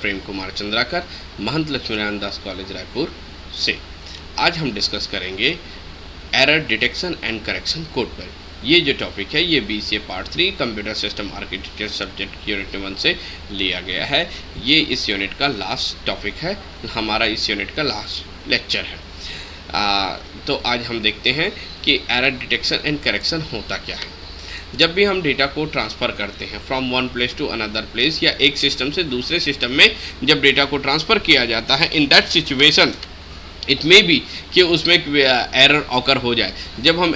प्रेम कुमार चंद्राकर, महंत लक्ष्मीनारायण दास college Raipur से। आज हम डिस्कस करेंगे error detection and correction code पर। ये जो टॉपिक है ये BCA part 3 computer system architecture subject unit 1 से लिया गया है। ये इस यूनिट का लास्ट टॉपिक है, हमारा इस यूनिट का लास्ट लेक्चर है। तो आज हम देखते हैं कि एरर डिटेक्शन एंड करेक्शन होता क्या है। जब भी हम डेटा को ट्रांसफ़र करते हैं from one place to another place, या एक सिस्टम से दूसरे सिस्टम में जब डेटा को ट्रांसफ़र किया जाता है, in that situation it may be कि उसमें एरर ऑकर हो जाए। जब हम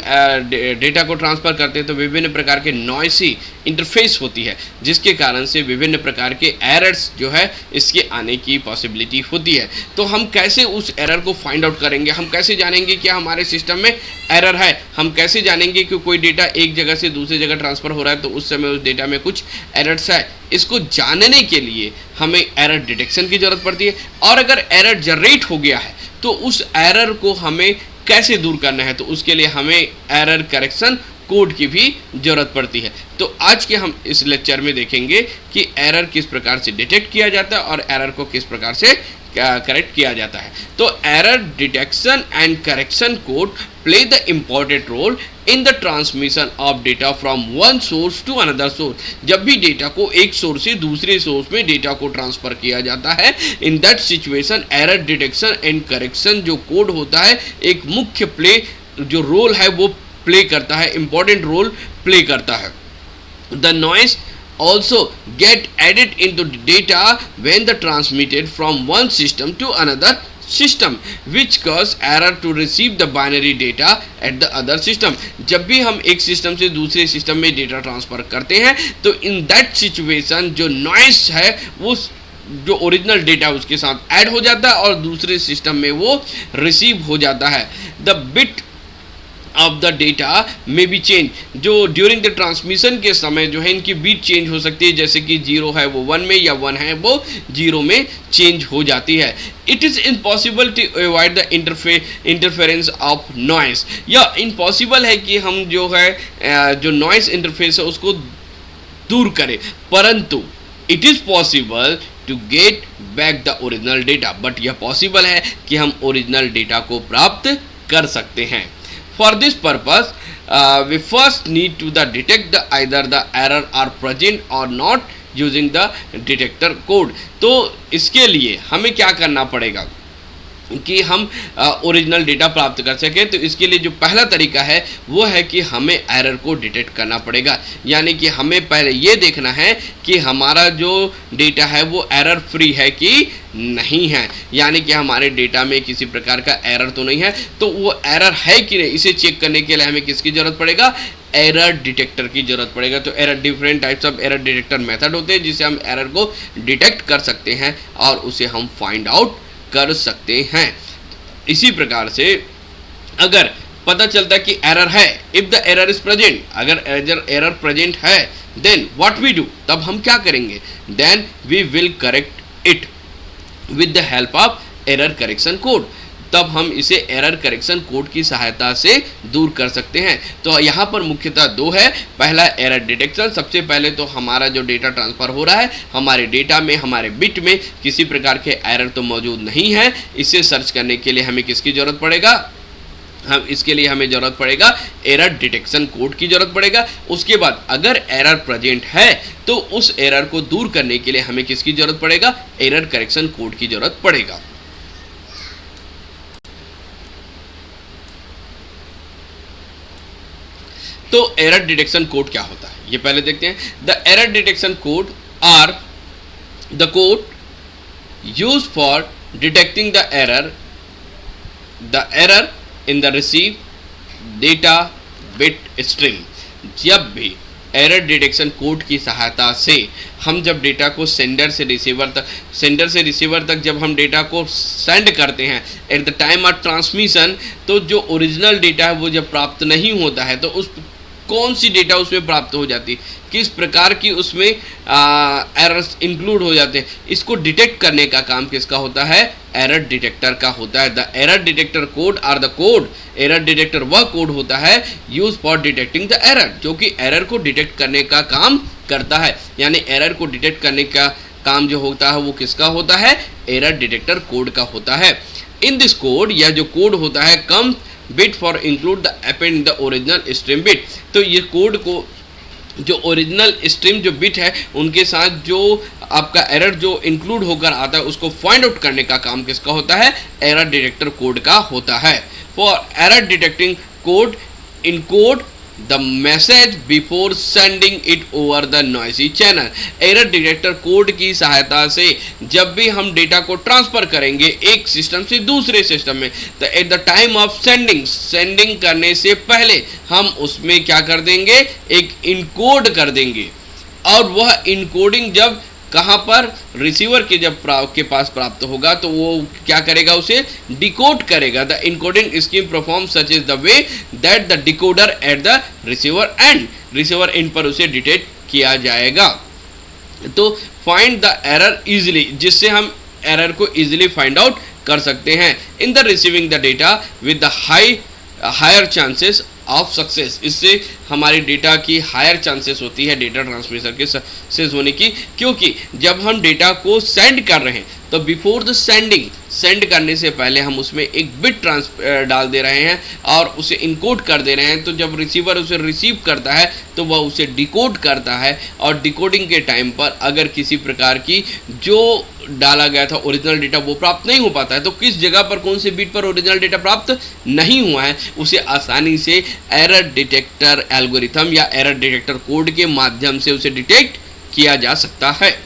डेटा को ट्रांसफ़र करते हैं तो विभिन्न प्रकार के नॉइसी इंटरफेस होती है, जिसके कारण से विभिन्न प्रकार के एरर्स जो है इसके आने की पॉसिबिलिटी होती है। तो हम कैसे उस एरर को फाइंड आउट करेंगे, हम कैसे जानेंगे कि हमारे सिस्टम में एरर है, हम कैसे जानेंगे कि कोई डेटा एक जगह से दूसरी जगह ट्रांसफ़र हो रहा है तो उस समय उस डेटा में कुछ एरर्स है। इसको जानने के लिए हमें एरर डिटेक्शन की ज़रूरत पड़ती है। और अगर एरर जनरेट हो गया है तो उस एरर को हमें कैसे दूर करना है, तो उसके लिए हमें एरर करेक्शन कोड की भी ज़रूरत पड़ती है। तो आज के हम इस लेक्चर में देखेंगे कि एरर किस प्रकार से डिटेक्ट किया जाता है और एरर को किस प्रकार से करेक्ट किया जाता है। तो error detection and correction code play the important role in the transmission of data from one source to another source. जब भी डेटा को एक सोर्स से दूसरे सोर्स में डेटा को ट्रांसफ़र किया जाता है, in that situation error detection and correction जो कोड होता है एक मुख्य जो रोल है वो प्ले करता है, इम्पॉर्टेंट रोल प्ले करता है। The noise also get added into the data when the transmitted from one system to another system which cause error to receive the binary data at the other system। जब भी हम एक system से दूसरे system में data transfer करते हैं तो इन दैट सिचुएशन जो नॉइस है वो जो ओरिजिनल डेटा उसके साथ ऐड हो जाता है और दूसरे सिस्टम में वो रिसीव हो जाता है। The bit of the data में बी चेंज, जो ड्यूरिंग द ट्रांसमिशन के समय जो है इनकी बीट चेंज हो सकती है, जैसे कि 0 है वो 1 में या 1 है वो 0 में चेंज हो जाती है। It is impossible to avoid the interference of noise, या इम्पॉसिबल है कि हम जो है जो नॉइस इंटरफेस है उसको दूर करें, परंतु it is possible to get back the original data. But यह पॉसिबल है कि हम ओरिजिनल डेटा को प्राप्त कर सकते हैं। For this purpose, we first need to detect either the error are present or not using the detector code। तो इसके लिए हमें क्या करना पड़ेगा कि हम ओरिजिनल डेटा प्राप्त कर सकें। तो इसके लिए जो पहला तरीका है वो है कि हमें एरर को डिटेक्ट करना पड़ेगा, यानी कि हमें पहले ये देखना है कि हमारा जो डेटा है वो एरर फ्री है कि नहीं है, यानी कि हमारे डेटा में किसी प्रकार का एरर तो नहीं है। तो वो एरर है कि नहीं, इसे चेक करने के लिए हमें किसकी ज़रूरत पड़ेगा, एरर डिटेक्टर की ज़रूरत पड़ेगा। तो error different types of error detector method होते हैं जिससे हम एरर को डिटेक्ट कर सकते हैं और उसे हम फाइंड आउट कर सकते हैं। इसी प्रकार से अगर पता चलता है कि एरर है, if the error is present, अगर एरर प्रेजेंट है देन व्हाट वी डू, तब हम क्या करेंगे, then we will correct it with the help of error correction code. तब हम इसे एरर करेक्शन कोड की सहायता से दूर कर सकते हैं। तो यहाँ पर मुख्यतः दो है। पहला एरर डिटेक्शन, सबसे पहले तो हमारा जो डेटा ट्रांसफ़र हो रहा है हमारे डेटा में, हमारे बिट में किसी प्रकार के एरर तो मौजूद नहीं है। इसे सर्च करने के लिए हमें किसकी ज़रूरत पड़ेगा, इसके लिए हमें ज़रूरत पड़ेगा एरर डिटेक्शन कोड की ज़रूरत पड़ेगा। उसके बाद अगर एरर प्रेजेंट है तो उस एरर को दूर करने के लिए हमें किसकी ज़रूरत पड़ेगा, एरर करेक्शन कोड की ज़रूरत पड़ेगा। तो एरर डिटेक्शन कोड क्या होता है ये पहले देखते हैं। The error detection code are the code use for detecting the error in the receive data bit stream. जब भी एरर डिटेक्शन कोड की सहायता से हम जब डेटा को सेंडर से रिसीवर तक जब हम डेटा को सेंड करते हैं at the time of transmission, तो जो ओरिजिनल डेटा है वो जब प्राप्त नहीं होता है तो उस कौन सी डेटा उसमें प्राप्त हो जाती है, किस प्रकार की उसमें एरर्स इंक्लूड हो जाते हैं, इसको डिटेक्ट करने का काम किसका होता है, एरर डिटेक्टर का होता है। The error detector code are the code, error detector वह कोड होता है use for detecting the error, जो कि एरर को डिटेक्ट करने का काम करता है। यानी एरर को डिटेक्ट करने का काम जो होता है वो किसका होता है, एरर डिटेक्टर कोड का होता है। इन दिस कोड, यह जो कोड होता है come bit for include the append the original stream bit. तो ये कोड को जो ओरिजिनल स्ट्रीम जो बिट है उनके साथ जो आपका एरर जो इंक्लूड होकर आता है उसको फाइंड आउट करने का काम किसका होता है, एरर डिटेक्टर कोड का होता है। For error detecting code encode the message before sending it over the noisy channel. Error detector code की सहायता से जब भी हम डेटा को ट्रांसफर करेंगे एक सिस्टम से दूसरे सिस्टम में, तो at the time of sending करने से पहले हम उसमें क्या कर देंगे, एक इनकोड कर देंगे। और वह इनकोडिंग जब कहाँ पर, रिसीवर के जब के पास प्राप्त होगा तो वो क्या करेगा, उसे डिकोड करेगा। The encoding scheme perform such is the way that the decoder eight the receiver end, receiver and पर उसे डिटेक्ट किया जाएगा। तो फाइंड द एरर इजिली, जिससे हम एरर को इजिली फाइंड आउट कर सकते हैं। In the receiving the data with the higher chances of success, इससे हमारी डेटा की हायर चांसेस होती है डाटा ट्रांसमिशन के सक्सेस होने की, क्योंकि जब हम डेटा को सेंड कर रहे हैं तो बिफोर द सेंड करने से पहले हम उसमें एक बिट डाल दे रहे हैं और उसे इनकोड कर दे रहे हैं। तो जब रिसीवर उसे रिसीव करता है तो वह उसे डिकोड करता है, और डिकोडिंग के टाइम पर अगर किसी प्रकार की जो डाला गया था ओरिजिनल डेटा वो प्राप्त नहीं हो पाता है, तो किस जगह पर कौन से बिट पर ओरिजिनल डेटा प्राप्त नहीं हुआ है उसे आसानी से एरर डिटेक्टर एल्गोरिथम या एरर डिटेक्टर कोड के माध्यम से उसे डिटेक्ट किया जा सकता है।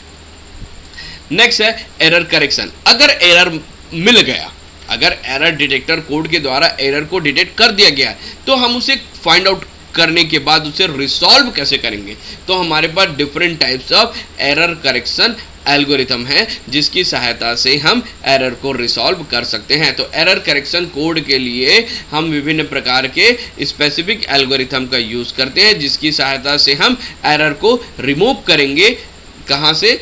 नेक्स्ट है एरर करेक्शन। अगर एरर मिल गया, अगर एरर डिटेक्टर कोड के द्वारा एरर को डिटेक्ट कर दिया गया है तो हम उसे फाइंड आउट करने के बाद उसे रिसॉल्व कैसे करेंगे। तो हमारे पास different types of error correction algorithm है जिसकी सहायता से हम एरर को रिसॉल्व कर सकते हैं। तो एरर करेक्शन कोड के लिए हम विभिन्न प्रकार के स्पेसिफिक एल्गोरिथम का यूज़ करते हैं जिसकी सहायता से हम एरर को रिमूव करेंगे, कहाँ से,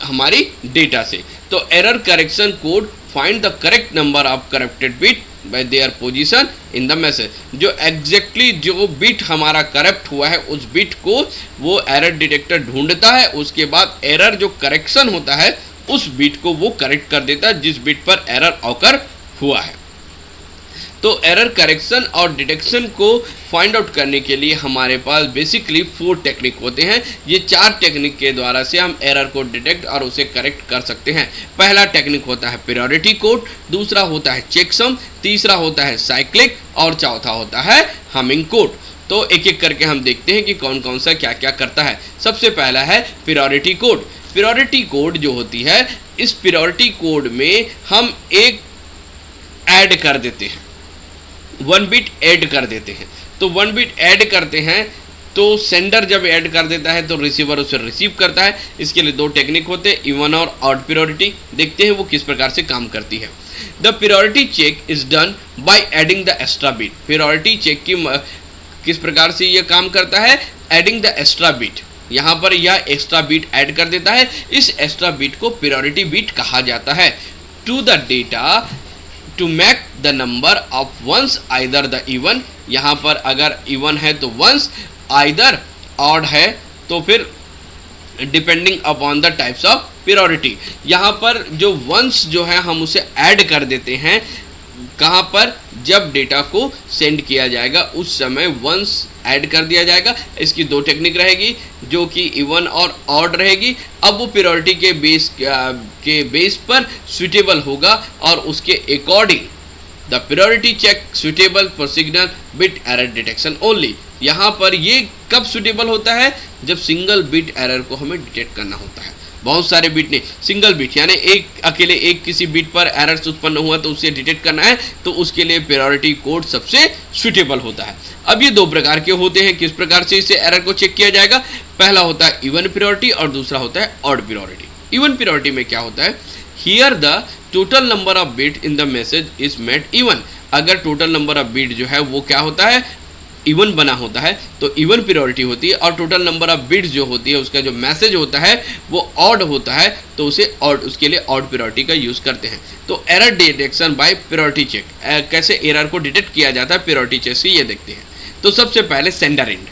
हमारी डेटा से। तो error correction code find the correct number of corrected bit by their position in the message. जो एग्जैक्टली जो बिट हमारा करप्ट हुआ है उस बिट को वो एरर डिटेक्टर ढूंढता है, उसके बाद एरर जो करेक्शन होता है उस बिट को वो करेक्ट कर देता है जिस बिट पर एरर ऑकर हुआ है। तो एरर करेक्शन और डिटेक्शन को फाइंड आउट करने के लिए हमारे पास बेसिकली 4 टेक्निक होते हैं। ये 4 टेक्निक के द्वारा से हम एरर को डिटेक्ट और उसे करेक्ट कर सकते हैं। पहला टेक्निक होता है प्रायोरिटी कोड, दूसरा होता है चेकसम, तीसरा होता है साइक्लिक और चौथा होता है हमिंग कोड। तो एक एक करके हम देखते हैं कि कौन कौन सा क्या क्या करता है। सबसे पहला है प्रायोरिटी कोड। प्रायोरिटी कोड जो होती है, इस प्रायोरिटी कोड में हम एक ऐड कर देते हैं, 1 बिट ऐड कर देते हैं। तो 1 बिट ऐड करते हैं तो सेंडर जब ऐड कर देता है तो रिसीवर उसे रिसीव करता है। इसके लिए 2 टेक्निक होते हैं, इवन और ऑड प्रायोरिटी। देखते हैं वो किस प्रकार से काम करती है। The priority check is done by adding the extra bit. Priority check की किस प्रकार से यह काम करता है, एडिंग द एक्स्ट्रा बिट। यहाँ पर यह एक्स्ट्रा बिट ऐड कर देता है। इस एक्स्ट्रा बिट को प्रायोरिटी बिट कहा जाता है। To the data to make the number of ones either the even, यहाँ पर अगर इवन है तो वंस, आइदर ऑड है तो फिर depending upon the types of priority. यहाँ पर जो वंस जो है हम उसे ऐड कर देते हैं, कहाँ पर, जब डेटा को सेंड किया जाएगा उस समय वंस ऐड कर दिया जाएगा। इसकी 2 टेक्निक रहेगी जो कि इवन और ऑड रहेगी। अब वो प्रायोरिटी के बेस पर सुटेबल होगा और उसके according the priority check suitable for signal bit error detection only. यहाँ पर ये कब सुटेबल होता है, जब सिंगल बिट एरर को हमें डिटेक्ट करना होता है। बहुत सारे बिट नहीं, सिंगल बिट यानी अकेले एक किसी बिट पर एरर्स उत्पन्न हुआ तो उसे डिटेक्ट करना है, तो उसके लिए प्रायोरिटी कोड सबसे सुटेबल होता है। अब ये 2 प्रकार के होते हैं, किस प्रकार से इसे एरर को चेक किया जाएगा। पहला होता है इवन प्रायोरिटी और दूसरा होता है ऑड प्रायोरिटी। इवन प्रायोरिटी में क्या होता है, here the total number of bit in the message is made even. अगर टोटल नंबर ऑफ बिट जो है वो क्या होता है, इवन बना होता है तो इवन प्रायोरिटी होती है, और टोटल नंबर ऑफ बिट्स जो होती है उसका जो मैसेज होता है वो ऑड होता है तो उसे ऑड, उसके लिए ऑड प्रायोरिटी का यूज़ करते हैं। तो error detection by priority check, कैसे एरर को डिटेक्ट किया जाता है प्रायोरिटी चेक से, ये देखते हैं। तो सबसे पहले sender and,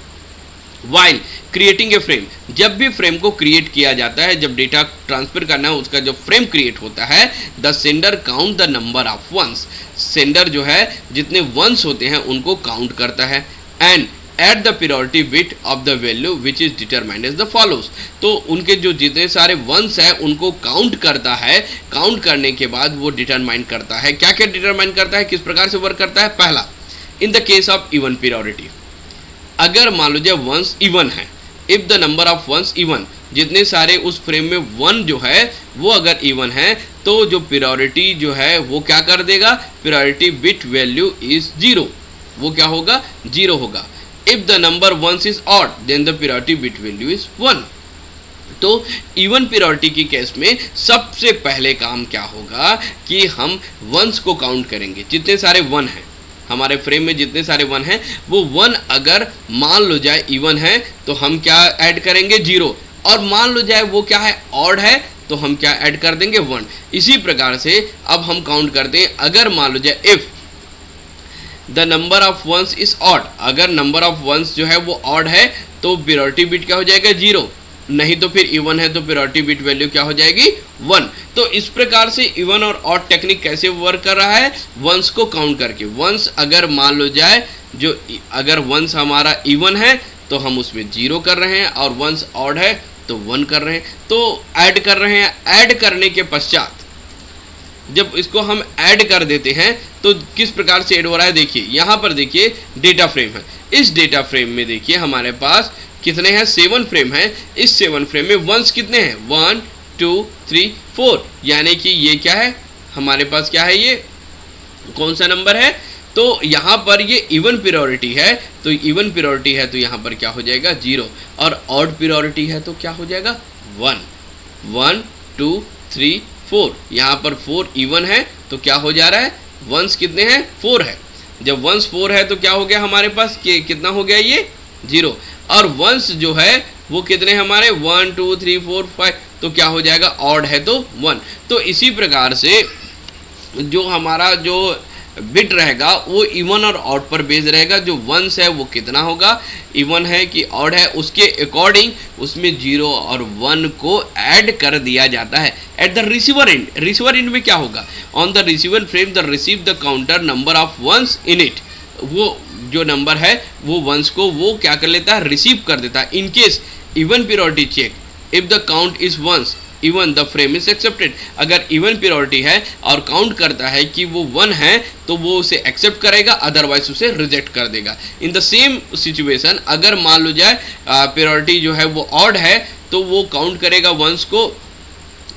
while creating a frame, जब भी फ्रेम को क्रिएट किया जाता है, जब डेटा ट्रांसफर करना है उसका जो फ्रेम क्रिएट होता है, the sender count the number of ones, sender जो है जितने वंस होते हैं उनको काउंट करता है, and at the priority bit of the value which is determined as the follows, तो उनके जो जितने सारे वंस है उनको काउंट करता है, काउंट करने के बाद वो डिटरमाइन करता है, क्या क्या डिटरमाइन करता है, किस प्रकार से वर्क करता है। पहला, in the case of even priority, अगर मान लो जाए वंस इवन है, if the number of ones even, जितने सारे उस फ्रेम में वन जो है वो अगर इवन है तो जो प्रियोरिटी जो है वो क्या कर देगा, priority bit value is zero, वो क्या होगा, जीरो होगा। If the number ones is odd then the priority bit value is one. तो इवन प्रियोरिटी की केस में सबसे पहले काम क्या होगा कि हम वंस को काउंट करेंगे, जितने सारे वन हैं हमारे फ्रेम में, जितने सारे वन हैं वो वन अगर मान लो जाए इवन है तो हम क्या ऐड करेंगे, जीरो, और मान लो जाए वो क्या है, ऑड है, तो हम क्या ऐड कर देंगे, वन। इसी प्रकार से अब हम काउंट करते हैं, अगर मान लो जाए if the number of ones is odd, अगर नंबर ऑफ वंस जो है वो ऑड है तो प्रियोरिटी बिट क्या हो जाएगा, जीरो, नहीं तो फिर इवन है तो प्रियोरिटी बिट वैल्यू क्या हो जाएगी, वन। तो इस प्रकार से इवन और ऑड टेक्निक कैसे वर्क कर रहा है, वंस को काउंट करके, वंस अगर मान लो जाए जो अगर वंस हमारा इवन है तो हम उसमें जीरो कर रहे हैं, और वंस ऑड है तो वन कर रहे हैं, तो ऐड कर रहे हैं। ऐड करने के पश्चात जब इसको हम ऐड कर देते हैं तो किस प्रकार से ऐड हो रहा है, देखिए यहाँ पर देखिए डेटा फ्रेम है, इस डेटा फ्रेम में देखिए हमारे पास कितने हैं, 7 फ्रेम हैं। इस 7 फ्रेम में वंस कितने हैं, 1 2 3 4, यानी कि ये क्या है हमारे पास, क्या है ये, कौन सा नंबर है, तो यहाँ पर ये इवन प्रियोरिटी है, तो इवन प्रियोरिटी है तो यहाँ पर क्या हो जाएगा, जीरो, और ऑड प्रियोरिटी है तो क्या हो जाएगा, 1 1 2 3 4, यहाँ पर 4 इवन है तो क्या हो जा रहा है, वंस कितने हैं, 4 है। जब वंस 4 है तो क्या हो गया हमारे पास, कितना हो गया ये, जीरो, और वंस जो है वो कितने हमारे, 1 2 3 4 5, तो क्या हो जाएगा, ऑड है तो 1। तो इसी प्रकार से जो हमारा जो बिट रहेगा वो इवन और ऑड पर बेस रहेगा, जो वंस है वो कितना होगा, इवन है कि ऑड है, उसके अकॉर्डिंग उसमें जीरो और वन को ऐड कर दिया जाता है। At the receiver end, receiver end में क्या होगा, on the receiver frame the receive the counter number of ones in it, वो जो नंबर है वो वंस को वो क्या कर लेता है, रिसीव कर देता है। In case even priority check, if the count is ones even the frame is accepted, अगर इवन प्रियोरिटी है और काउंट करता है कि वो 1 है तो वो उसे एक्सेप्ट करेगा, अदरवाइज उसे रिजेक्ट कर देगा। इन द सेम सिचुएशन अगर मान लो जाए प्रियोरिटी जो है वो ऑड है तो वो काउंट करेगा वंस को,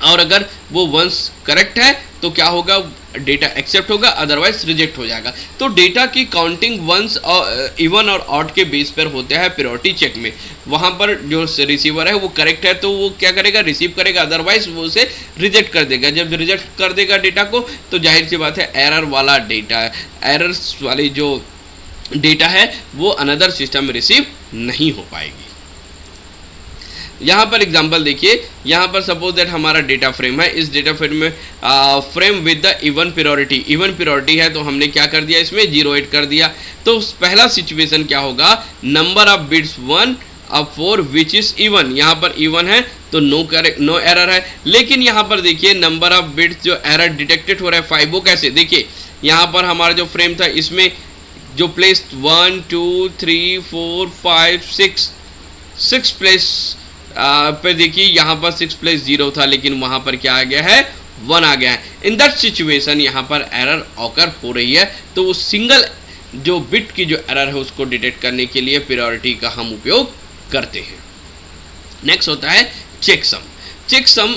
और अगर वो वंस करेक्ट है तो क्या होगा, डेटा एक्सेप्ट होगा, अदरवाइज रिजेक्ट हो जाएगा। तो डेटा की काउंटिंग वंस और इवन और ऑड के बेस पर होता है प्रियोरिटी चेक में। वहाँ पर जो रिसीवर है वो करेक्ट है तो वो क्या करेगा, रिसीव करेगा, अदरवाइज वो उसे रिजेक्ट कर देगा। जब रिजेक्ट कर देगा डेटा को तो जाहिर सी बात है एरर वाला डेटा, एरर्स वाली जो डेटा है वो अनदर सिस्टम में रिसीव नहीं हो पाएगी। यहाँ पर एग्जांपल देखिए, यहाँ पर सपोज दैट हमारा डेटा फ्रेम है, इस डेटा फ्रेम में frame with the even priority, even priority है तो हमने क्या कर दिया, इसमें 0 ऐड कर दिया। तो पहला सिचुएशन क्या होगा, नंबर ऑफ बिट्स 1 अब 4 विच इज इवन, यहाँ पर इवन है तो नो एरर है। लेकिन यहाँ पर देखिए नंबर ऑफ बिट्स जो एरर डिटेक्टेड हो रहा है 5, वो कैसे, देखिए यहाँ पर हमारा जो फ्रेम था इसमें जो प्लेस 1 2 3 4 5 6 प्लेस पे देखिए यहाँ पर 6 प्लस 0 था, लेकिन वहाँ पर क्या आ गया है, 1 आ गया है। इन दैट सिचुएशन यहाँ पर एरर ऑकर हो रही है, तो वो सिंगल जो बिट की जो एरर है उसको डिटेक्ट करने के लिए प्रायोरिटी का हम उपयोग करते हैं। नेक्स्ट होता है चेक सम। चेक सम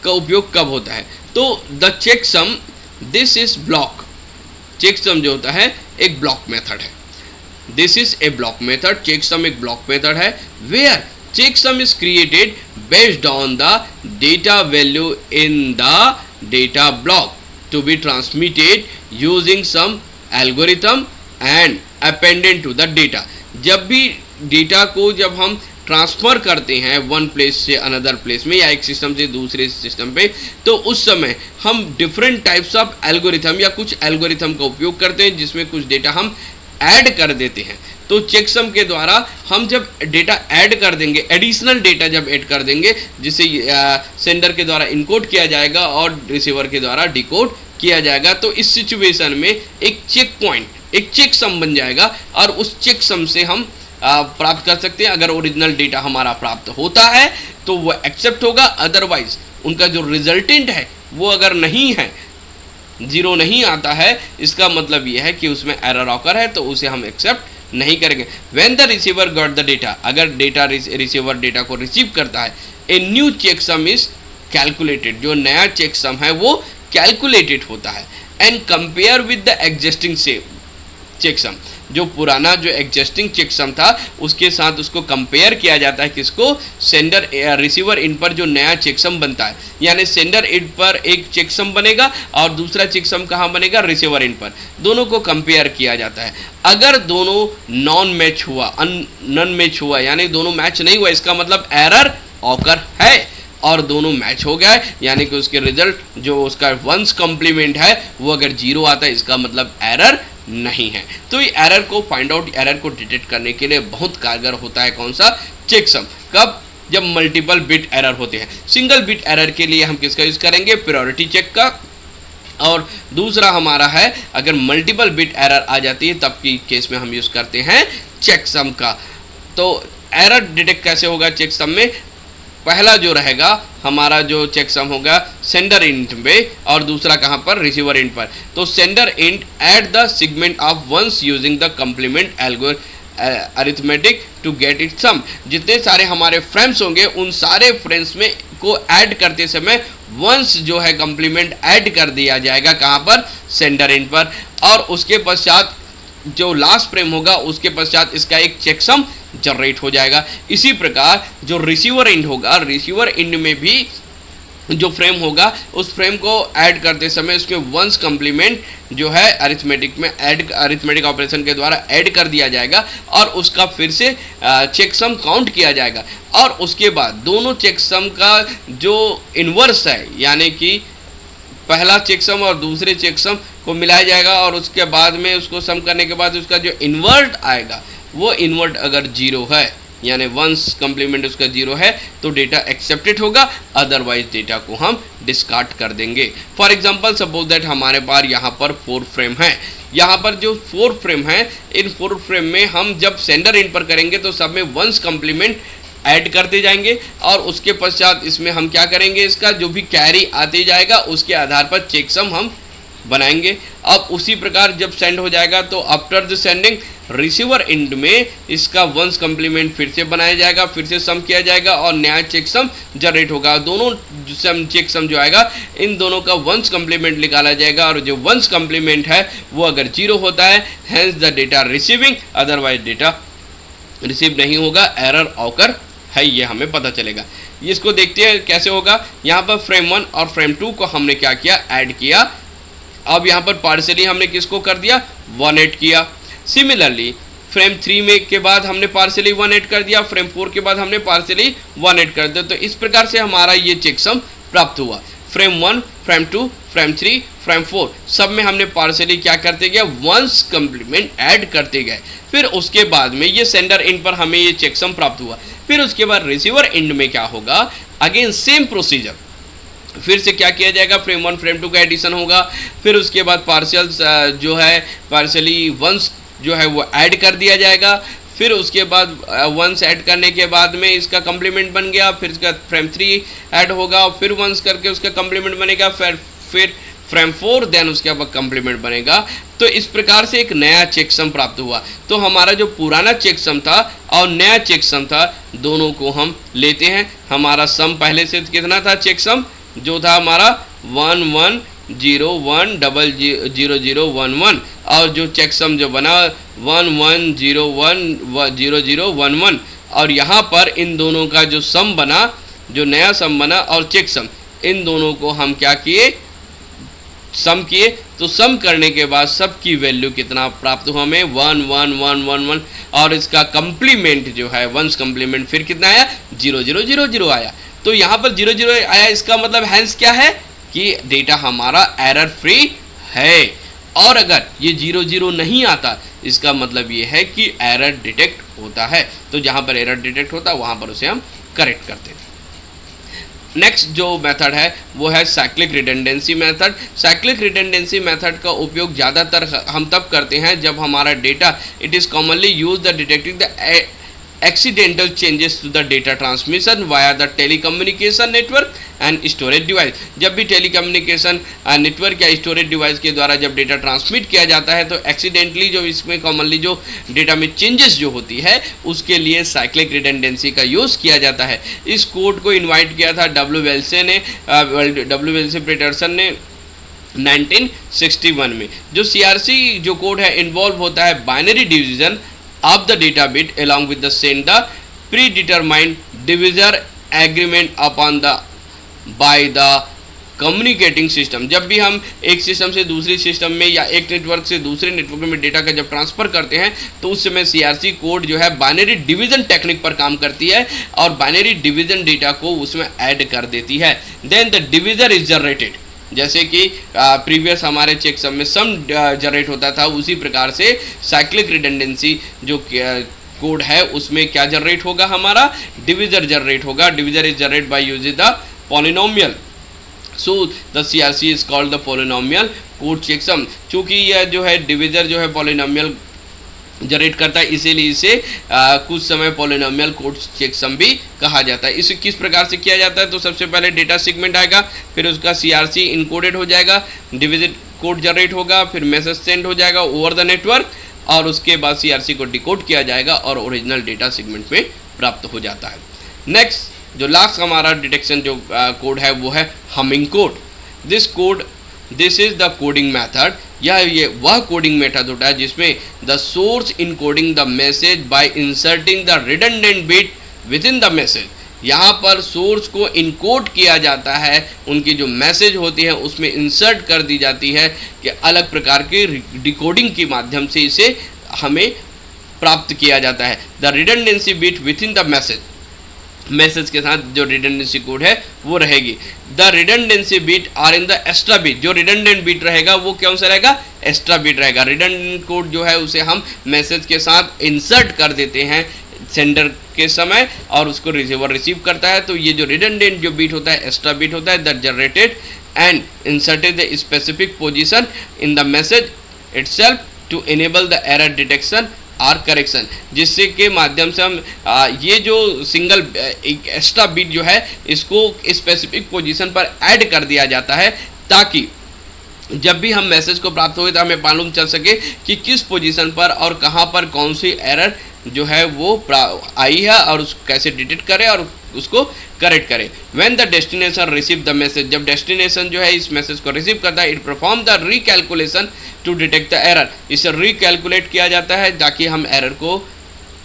का उपयोग कब होता है, तो the check sum this is block, check sum जो होता है एक ब्लॉक मेथड है, this is a block method, check sum एक ब्लॉक मेथड है, where checksum is created based on the data value in the data block to be transmitted using some algorithm and appended to the data। जब भी data को जब हम transfer करते हैं one place से अनदर प्लेस में या एक सिस्टम से दूसरे सिस्टम पे, तो उस समय हम डिफरेंट टाइप्स ऑफ एल्गोरिथम या कुछ एल्गोरिथम का उपयोग करते हैं जिसमें कुछ डेटा हम ऐड कर देते हैं। तो चेकसम के द्वारा हम जब डेटा ऐड कर देंगे, एडिशनल डेटा जब ऐड कर देंगे, जिसे सेंडर के द्वारा इनकोड किया जाएगा और रिसीवर के द्वारा डिकोड किया जाएगा, तो इस सिचुएशन में एक चेक पॉइंट, एक चेक सम बन जाएगा और उस चेक सम से हम प्राप्त कर सकते हैं। अगर ओरिजिनल डेटा हमारा प्राप्त होता है तो वो एक्सेप्ट होगा, अदरवाइज उनका जो रिजल्टेंट है वो अगर नहीं है, जीरो नहीं आता है, इसका मतलब ये है कि उसमें एरर ऑकर है, तो उसे हम एक्सेप्ट नहीं करेंगे। When the receiver got the data, अगर डेटा रिसीवर डेटा को रिसीव करता है, a new check sum is calculated, जो नया चेक सम है वो कैलकुलेटेड होता है, and compare with the existing check sum, जो पुराना जो एग्जिस्टिंग चेक सम था उसके साथ उसको कंपेयर किया जाता है। किसको? सेंडर रिसीवर इन पर जो नया चेक सम बनता है, यानी सेंडर इन पर एक चेक सम बनेगा और दूसरा चेक सम कहाँ बनेगा? रिसीवर इन पर। दोनों को कंपेयर किया जाता है। अगर दोनों नॉन मैच हुआ यानी दोनों मैच नहीं हुआ, इसका मतलब एरर ऑकर है, और दोनों मैच हो गया है यानी कि उसके रिजल्ट जो उसका वंस कॉम्प्लीमेंट है वो अगर जीरो आता है, इसका मतलब एरर नहीं है। तो ये एरर को फाइंड आउट, एरर को डिटेक्ट करने के लिए बहुत कारगर होता है कौन सा? चेकसम। कब? जब मल्टीपल बिट एरर होते हैं। सिंगल बिट एरर के लिए हम किसका यूज करेंगे? प्रायोरिटी चेक का। और दूसरा हमारा है अगर मल्टीपल बिट एरर आ जाती है तब की केस में हम यूज करते हैं चेकसम का। तो एरर डिटेक्ट कैसे होगा चेकसम में? पहला जो रहेगा हमारा जो चेकसम होगा सेंडर इंट पे और दूसरा कहाँ पर? रिसीवर इंट पर। तो sender end add the segment of ones using the complement arithmetic to get it sum. जितने सारे हमारे फ्रेम्स होंगे उन सारे फ्रेम्स में को ऐड करते समय वंस जो है कंप्लीमेंट ऐड कर दिया जाएगा कहाँ पर? सेंडर इंट पर। और उसके पश्चात जो लास्ट फ्रेम होगा उसके पश्चात इसका एक चेकसम जनरेट हो जाएगा। इसी प्रकार जो रिसीवर एंड होगा, रिसीवर एंड में भी जो फ्रेम होगा उस फ्रेम को ऐड करते समय उसमें वंस कम्प्लीमेंट जो है अरिथमेटिक में ऐड, अरिथमेटिक ऑपरेशन के द्वारा ऐड कर दिया जाएगा और उसका फिर से चेकसम काउंट किया जाएगा। और उसके बाद दोनों चेकसम का जो इन्वर्स है यानी कि पहला चेकसम और दूसरे चेकसम को मिलाया जाएगा और उसके बाद में उसको सम करने के बाद उसका जो इन्वर्ट आएगा वो इन्वर्ट अगर जीरो है यानी वंस कम्प्लीमेंट उसका जीरो है तो डेटा एक्सेप्टेड होगा, अदरवाइज डेटा को हम डिस्कार्ड कर देंगे। फॉर एग्जांपल सपोज दैट हमारे पास यहाँ पर 4 फ्रेम हैं। यहाँ पर जो 4 फ्रेम हैं इन 4 फ्रेम में हम जब सेंडर इन पर करेंगे तो सब में वंस कम्प्लीमेंट ऐड करते जाएंगे और उसके पश्चात इसमें हम क्या करेंगे? इसका जो भी कैरी आते जाएगा उसके आधार पर चेकसम हम बनाएंगे। अब उसी प्रकार जब सेंड हो जाएगा तो after the sending receiver end में इसका वंस कम्प्लीमेंट फिर से बनाया जाएगा, फिर से सम किया जाएगा और नया चेकसम जनरेट होगा। दोनों चेकसम जो आएगा इन दोनों का वंस कम्प्लीमेंट निकाला जाएगा और जो वंस कम्प्लीमेंट है वो अगर जीरो होता है hence the data receiving, otherwise data receive नहीं होगा, एरर ऑकर है, ये हमें पता चलेगा। इसको देखते हैं कैसे होगा। यहाँ पर फ्रेम 1 और फ्रेम 2 को हमने क्या किया? ऐड किया। अब यहाँ पर पार्सली हमने किसको कर दिया? 1 ऐड किया। सिमिलरली फ्रेम 3 में के बाद हमने पार्सली 1 ऐड कर दिया, फ्रेम 4 के बाद हमने पार्सली 1 ऐड कर दिया। तो इस प्रकार से हमारा ये चेकसम प्राप्त हुआ। फ्रेम 1, फ्रेम 2, फ्रेम 3, फ्रेम 4 सब में हमने पार्सली क्या करते गए? वंस कम्प्लीमेंट ऐड करते गए। फिर उसके बाद में ये सेंडर एंड पर हमें ये चेकसम प्राप्त हुआ। फिर उसके बाद रिसीवर एंड में क्या होगा? अगेन सेम प्रोसीजर, फिर से क्या किया जाएगा? फ्रेम 1 फ्रेम 2 का एडिशन होगा। फिर उसके बाद पार्शियल्स जो है पार्शली वंस जो है वो ऐड कर दिया जाएगा। फिर उसके बाद वंस ऐड करने के बाद में इसका कम्प्लीमेंट बन गया। फिर इसका फ्रेम 3 ऐड होगा, फिर वंस करके उसका कम्प्लीमेंट बनेगा, फिर फ्रेम 4 देन उसके बाद कम्प्लीमेंट बनेगा। तो इस प्रकार से एक नया चेकसम प्राप्त हुआ। तो हमारा जो पुराना चेकसम था और नया चेकसम था दोनों को हम लेते हैं। हमारा सम पहले से कितना था? चेकसम जो था हमारा 11010011 और जो चेकसम जो बना 11010011 और यहाँ पर इन दोनों का जो सम बना, जो नया सम बना और चेकसम, इन दोनों को हम क्या किए? सम किए। तो सम करने के बाद सबकी वैल्यू कितना प्राप्त हुआ हमें? 11111 और इसका कम्प्लीमेंट जो है वंस कम्प्लीमेंट फिर कितना आया? 0000 आया। तो यहाँ पर 00 आया, इसका मतलब हैंस क्या है कि डेटा हमारा एरर फ्री है। और अगर ये 00 नहीं आता, इसका मतलब ये है कि एरर डिटेक्ट होता है। तो जहाँ पर एरर डिटेक्ट होता है वहाँ पर उसे हम करेक्ट करते हैं। नेक्स्ट जो मेथड है वो है cyclic redundancy method. Cyclic redundancy method का उपयोग ज़्यादातर हम तब करते हैं जब हमारा data, it is commonly use the detecting the accidental changes to the data transmission via the telecommunication network and storage device। जब भी टेलीकम्युनिकेशन नेटवर्क या स्टोरेज डिवाइस के द्वारा जब डेटा ट्रांसमिट किया जाता है तो एक्सीडेंटली जो इसमें कॉमनली जो डेटा में चेंजेस जो होती है उसके लिए साइक्लिक रिडंडेंसी का यूज़ किया जाता है। इस कोड को इन्वाइट किया था डब्ल्यू वेल्से पेटरसन ने 1961 में। जो CRC जो कोड है इन्वॉल्व होता है binary division of the data bit along with the send the predetermined divisor agreement upon the by the communicating system। जब भी हम एक सिस्टम से दूसरी सिस्टम में या एक नेटवर्क से दूसरे नेटवर्क में डेटा का जब ट्रांसफ़र करते हैं तो उस समय CRC कोड जो है बाइनरी डिवीजन टेक्निक पर काम करती है और बाइनरी डिवीजन डेटा को उसमें ऐड कर देती है। Then the divisor is generated, जैसे कि प्रीवियस हमारे चेकसम में सम जनरेट होता था, उसी प्रकार से साइक्लिक रिडंडेंसी जो कोड है उसमें क्या जनरेट होगा, हमारा डिविजर जनरेट होगा। Divisor is generate by using the polynomial, so the CRC is called the polynomial code checksum. चूँकि यह जो है डिविजर जो है पॉलिनोमियल जनरेट करता है, इसीलिए इसे कुछ समय पॉलिनोमियल कोड चेकसम भी कहा जाता है। इसे किस प्रकार से किया जाता है, तो सबसे पहले डेटा सेगमेंट आएगा, फिर उसका CRC इनकोडेड हो जाएगा, डिविजन कोड जनरेट होगा, फिर मैसेज सेंड हो जाएगा ओवर द नेटवर्क और उसके बाद CRC को डिकोड किया जाएगा और ओरिजिनल डेटा सेगमेंट में प्राप्त हो जाता है। नेक्स्ट जो लास्ट हमारा डिटेक्शन जो कोड है वो है humming code. This is the coding method. ये वह कोडिंग मेथड होता है जिसमें the source encoding the message bye inserting the redundant bit with in the message. यहाँ पर सोर्स को इनकोड किया जाता है, उनकी जो मैसेज होती है उसमें इंसर्ट कर दी जाती है कि अलग प्रकार के डिकोडिंग के माध्यम से इसे हमें प्राप्त किया जाता है। The redundancy bit with in the message के साथ जो रिडंडेंसी कोड है वो रहेगी। The redundancy bit are in the extra bit, जो रिडंडेंट बिट रहेगा वो कौन सा रहेगा, एक्स्ट्रा बिट रहेगा। रिडंडेंट कोड जो है उसे हम मैसेज के साथ इंसर्ट कर देते हैं सेंडर के समय और उसको रिसीवर रिसीव करता है। तो ये जो रिडंडेंट जो बिट होता है एक्स्ट्रा बिट होता है, that generated and inserted the specific position in the message itself to enable the error detection और करेक्शन, जिससे के माध्यम से हम ये जो सिंगल एक एक्स्ट्रा बिट जो है इसको स्पेसिफिक पोजीशन पर ऐड कर दिया जाता है ताकि जब भी हम मैसेज को प्राप्त हुए तो हमें मालूम चल सके कि किस पोजीशन पर और कहाँ पर कौन सी एरर जो है वो आई है और उसको कैसे डिटेक्ट करें और उसको करेक्ट करें। When the destination receive the message, जब डेस्टिनेशन जो है इस मैसेज को रिसीव करता है, it perform the recalculation to detect the error. इसे रिकैलकुलेट किया जाता है ताकि हम एरर को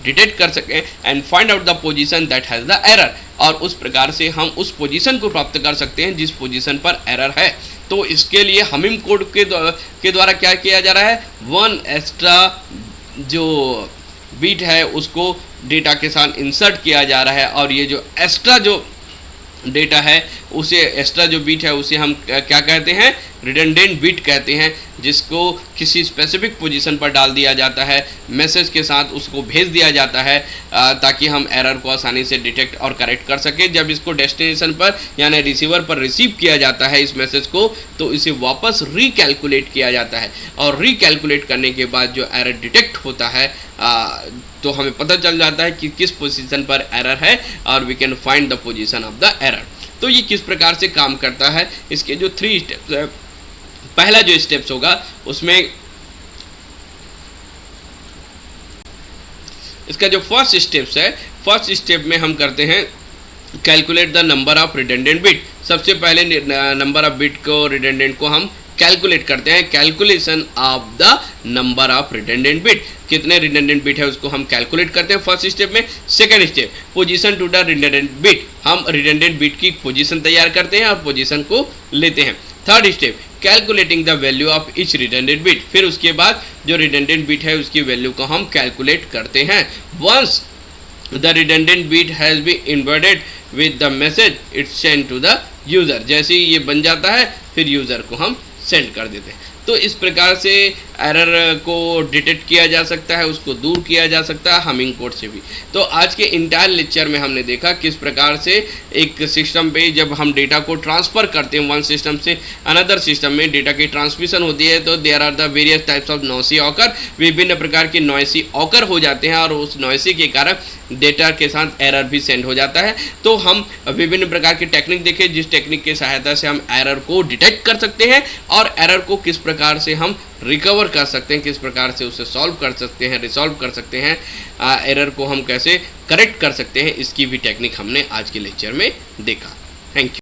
डिटेक्ट कर सकें and find out the position that has the error, और उस प्रकार से हम उस पोजीशन को प्राप्त कर सकते हैं जिस पोजीशन पर एरर है। तो इसके लिए हमिंग कोड के द्वारा क्या किया जा रहा है, वन एक्स्ट्रा जो बीट है उसको डेटा के साथ इंसर्ट किया जा रहा है और ये जो एक्स्ट्रा जो डेटा है उसे एक्स्ट्रा जो बीट है उसे हम क्या कहते हैं, रिडंडेंट बीट कहते हैं, जिसको किसी स्पेसिफिक पोजीशन पर डाल दिया जाता है, मैसेज के साथ उसको भेज दिया जाता है ताकि हम एरर को आसानी से डिटेक्ट और करेक्ट कर सकें। जब इसको डेस्टिनेशन पर यानी रिसीवर पर रिसीव किया जाता है इस मैसेज को तो इसे वापस रिकैलकुलेट किया जाता है और रिकैलकुलेट करने के बाद जो एरर डिटेक्ट होता है तो हमें पता चल जाता है कि किस पोजीशन पर एरर है और we can find the position of the error. तो ये किस प्रकार से काम करता है, इसके जो 3 स्टेप्स है, पहला जो स्टेप्स होगा उसमें इसका जो फर्स्ट स्टेप्स है, फर्स्ट स्टेप में हम करते हैं calculate the number of redundant bit. सबसे पहले नंबर ऑफ बिट को रिडंडेंट को हम कैलकुलेट करते हैं, calculation of the number of redundant bit, कितने रिडंडेंट बिट है उसको हम कैलकुलेट करते हैं फर्स्ट स्टेप में। Second step position to the redundant bit, हम रिडंडेंट बिट की पोजीशन तैयार करते हैं और पोजीशन को लेते हैं। Third step calculating the value of each redundant bit, फिर उसके बाद जो रिडंडेंट बिट है उसकी वैल्यू को हम कैलकुलेट करते हैं। Once the redundant bit has been inverted with the message it's send to the user, जैसे ही ये बन जाता है फिर यूज़र को हम सेंड कर देते हैं। तो इस प्रकार से एरर को डिटेक्ट किया जा सकता है, उसको दूर किया जा सकता है हमिंग कोड से भी। तो आज के इंटायर लेक्चर में हमने देखा किस प्रकार से एक सिस्टम पे जब हम डेटा को ट्रांसफ़र करते हैं वन सिस्टम से अनदर सिस्टम में डेटा की ट्रांसमिशन होती है, तो there are the various types of noisy occur, विभिन्न प्रकार के नॉइसी ऑकर हो जाते हैं और उस नॉइसी के कारण डेटा के साथ एरर भी सेंड हो जाता है। तो हम विभिन्न प्रकार की टेक्निक देखें जिस टेक्निक की सहायता से हम एरर को डिटेक्ट कर सकते हैं और एरर को किस प्रकार से हम रिकवर कर सकते हैं, किस प्रकार से उसे सॉल्व कर सकते हैं, रिसॉल्व कर सकते हैं, एरर को हम कैसे करेक्ट कर सकते हैं, इसकी भी टेक्निक हमने आज के लेक्चर में देखा। Thank you.